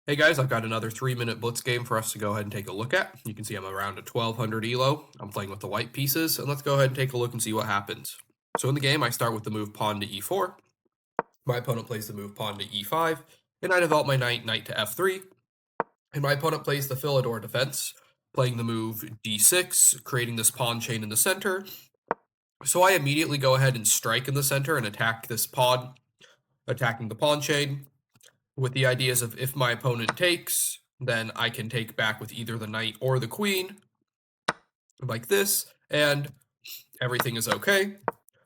Hey guys, I've got another 3-minute blitz game for us to go ahead and take a look at. You can see I'm around a 1200 elo. I'm playing with the white pieces, and let's go ahead and take a look and see what happens. So in the game, I start with the move pawn to e4. My opponent plays the move pawn to e5, and I develop my knight to f3. And my opponent plays the Philidor defense, playing the move d6, creating this pawn chain in the center. So I immediately go ahead and strike in the center and attack this pawn, attacking the pawn chain, with the ideas of if my opponent takes, then I can take back with either the knight or the queen, like this, and everything is okay.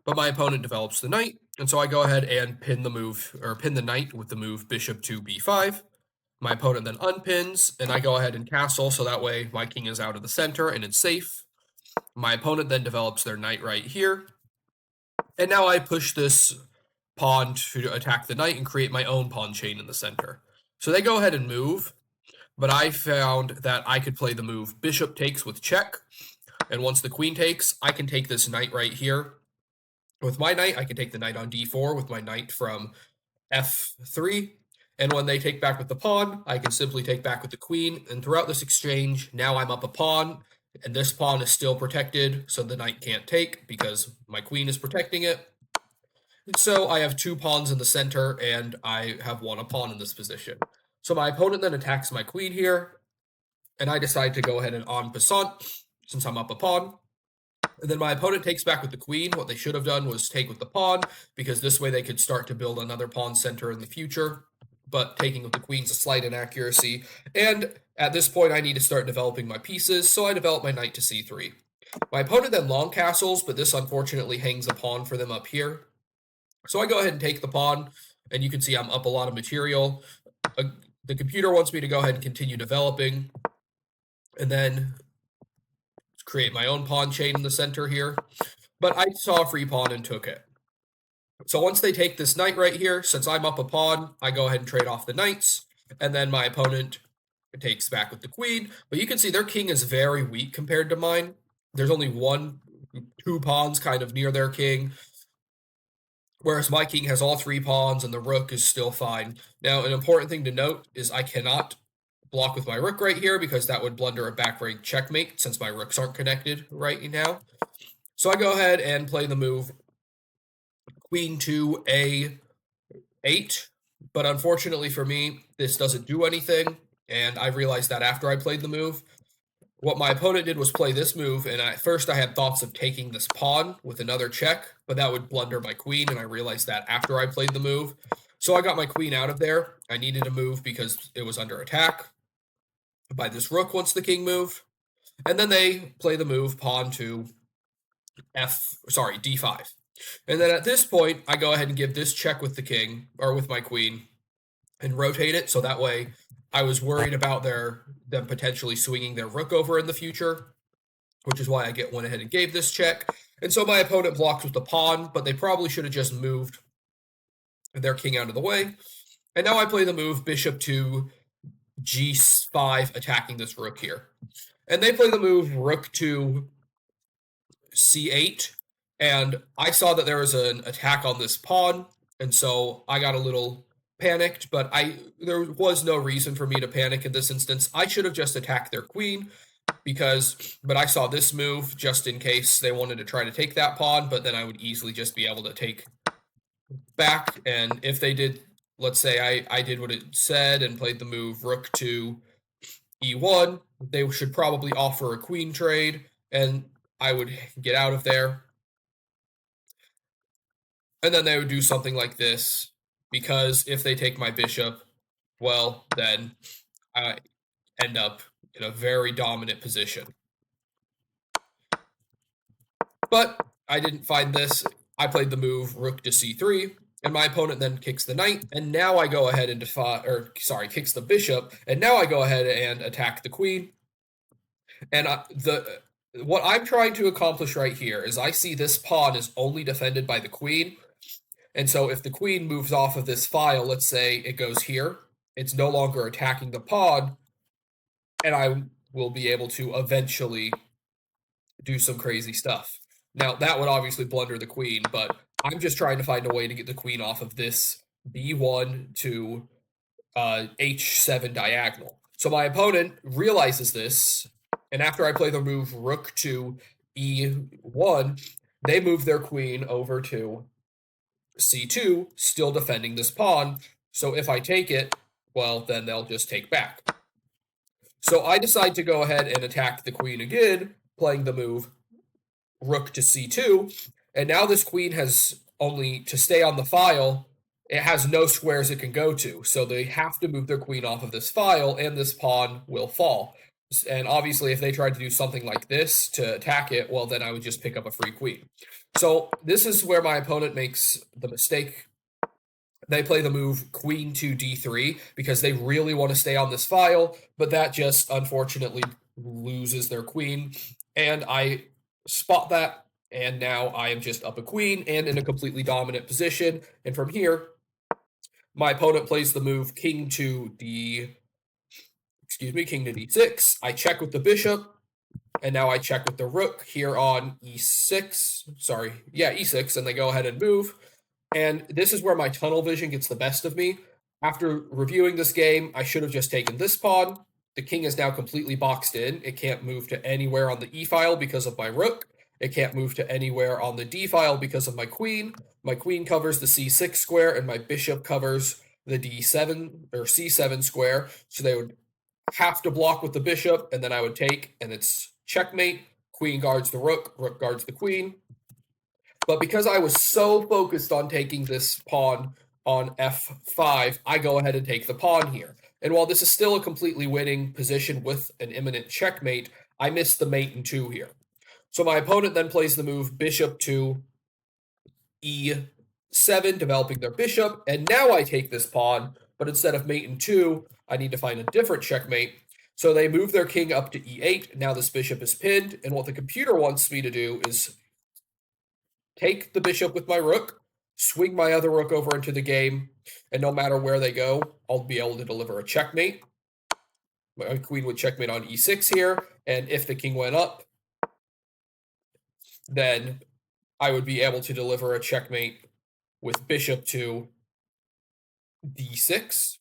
But my opponent develops the knight, and so I go ahead and pin the knight with the move bishop to b5. My opponent then unpins, and I go ahead and castle, so that way my king is out of the center and it's safe. My opponent then develops their knight right here, and now I push this pawn to attack the knight and create my own pawn chain in the center. So they go ahead and move, but I found that I could play the move bishop takes with check, and once the queen takes, I can take this knight right here. With my knight, I can take the knight on d4 with my knight from f3, and when they take back with the pawn, I can simply take back with the queen, and throughout this exchange, now I'm up a pawn, and this pawn is still protected, so the knight can't take because my queen is protecting it. So I have two pawns in the center, and I have won a pawn in this position. So my opponent then attacks my queen here, and I decide to go ahead and en passant, since I'm up a pawn. And then my opponent takes back with the queen. What they should have done was take with the pawn, because this way they could start to build another pawn center in the future. But taking with the queen's a slight inaccuracy. And at this point, I need to start developing my pieces, so I develop my knight to c3. My opponent then long castles, but this unfortunately hangs a pawn for them up here. So I go ahead and take the pawn, and you can see I'm up a lot of material. The computer wants me to go ahead and continue developing, and then create my own pawn chain in the center here. But I saw a free pawn and took it. So once they take this knight right here, since I'm up a pawn, I go ahead and trade off the knights, and then my opponent takes back with the queen. But you can see their king is very weak compared to mine. There's only two pawns kind of near their king, whereas my king has all three pawns and the rook is still fine. Now, an important thing to note is I cannot block with my rook right here because that would blunder a back rank checkmate since my rooks aren't connected right now. So I go ahead and play the move queen to a8, but unfortunately for me, this doesn't do anything, and I realized that after I played the move. What my opponent did was play this move, and at first I had thoughts of taking this pawn with another check, but that would blunder my queen, and I realized that after I played the move. So I got my queen out of there. I needed a move because it was under attack by this rook once the king moved. And then they play the move pawn to d5. And then at this point, I go ahead and give this check with the king, or with my queen, and rotate it, so that way I was worried about them potentially swinging their rook over in the future, which is why I went ahead and gave this check. And so my opponent blocks with the pawn, but they probably should have just moved their king out of the way. And now I play the move bishop to g5, attacking this rook here. And they play the move rook to c8, and I saw that there was an attack on this pawn, and so I got a little panicked, but there was no reason for me to panic in this instance. I should have just attacked their queen, but I saw this move just in case they wanted to try to take that pawn, but then I would easily just be able to take back, and if they did, let's say I did what it said and played the move rook to e1, they should probably offer a queen trade, and I would get out of there. And then they would do something like this, because if they take my bishop, well, then I end up in a very dominant position. But I didn't find this. I played the move rook to c3, and my opponent then kicks the knight, and now I go ahead and kicks the bishop, and now I go ahead and attack the queen. And what I'm trying to accomplish right here is I see this pawn is only defended by the queen, and so if the queen moves off of this file, let's say it goes here, it's no longer attacking the pawn, and I will be able to eventually do some crazy stuff. Now, that would obviously blunder the queen, but I'm just trying to find a way to get the queen off of this b1 to h7 diagonal. So my opponent realizes this, and after I play the move rook to e1, they move their queen over to c2, still defending this pawn. So if I take it, well, then they'll just take back. So I decide to go ahead and attack the queen again, playing the move rook to c2, and now this queen has only to stay on the file. It has no squares it can go to, so they have to move their queen off of this file, and this pawn will fall. And obviously, if they tried to do something like this to attack it, well, then I would just pick up a free queen. So this is where my opponent makes the mistake. They play the move queen to d3 because they really want to stay on this file, but that just unfortunately loses their queen. And I spot that, and now I am just up a queen and in a completely dominant position. And from here, my opponent plays the move king to d6. I check with the bishop, and now I check with the rook here on e6. E6, and they go ahead and move. And this is where my tunnel vision gets the best of me. After reviewing this game, I should have just taken this pawn. The king is now completely boxed in. It can't move to anywhere on the e file because of my rook. It can't move to anywhere on the d file because of my queen. My queen covers the c6 square, and my bishop covers the d7 or c7 square. So they would have to block with the bishop, and then I would take, and it's checkmate. Queen guards the rook, rook guards the queen. But because I was so focused on taking this pawn on f5, I go ahead and take the pawn here. And while this is still a completely winning position with an imminent checkmate, I missed the mate in 2 here. So my opponent then plays the move bishop to e7, developing their bishop. And now I take this pawn, but instead of mate in 2, I need to find a different checkmate. So they move their king up to e8. Now this bishop is pinned. And what the computer wants me to do is take the bishop with my rook, swing my other rook over into the game, and no matter where they go, I'll be able to deliver a checkmate. My queen would checkmate on e6 here, and if the king went up, then I would be able to deliver a checkmate with bishop to d6.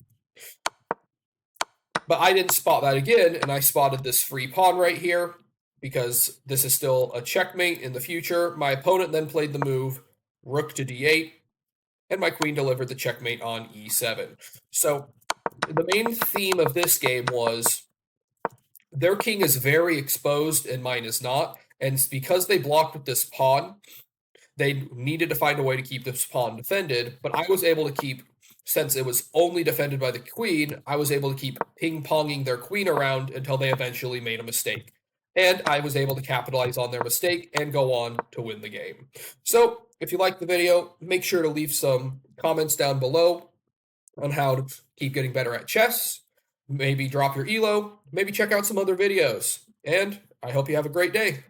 But I didn't spot that again, and I spotted this free pawn right here, because this is still a checkmate in the future. My opponent then played the move rook to d8, and my queen delivered the checkmate on e7. So the main theme of this game was their king is very exposed and mine is not, and because they blocked with this pawn, they needed to find a way to keep this pawn defended, but I was able to keep, since it was only defended by the queen, I was able to keep ping-ponging their queen around until they eventually made a mistake. And I was able to capitalize on their mistake and go on to win the game. So if you liked the video, make sure to leave some comments down below on how to keep getting better at chess. Maybe drop your elo, maybe check out some other videos. And I hope you have a great day.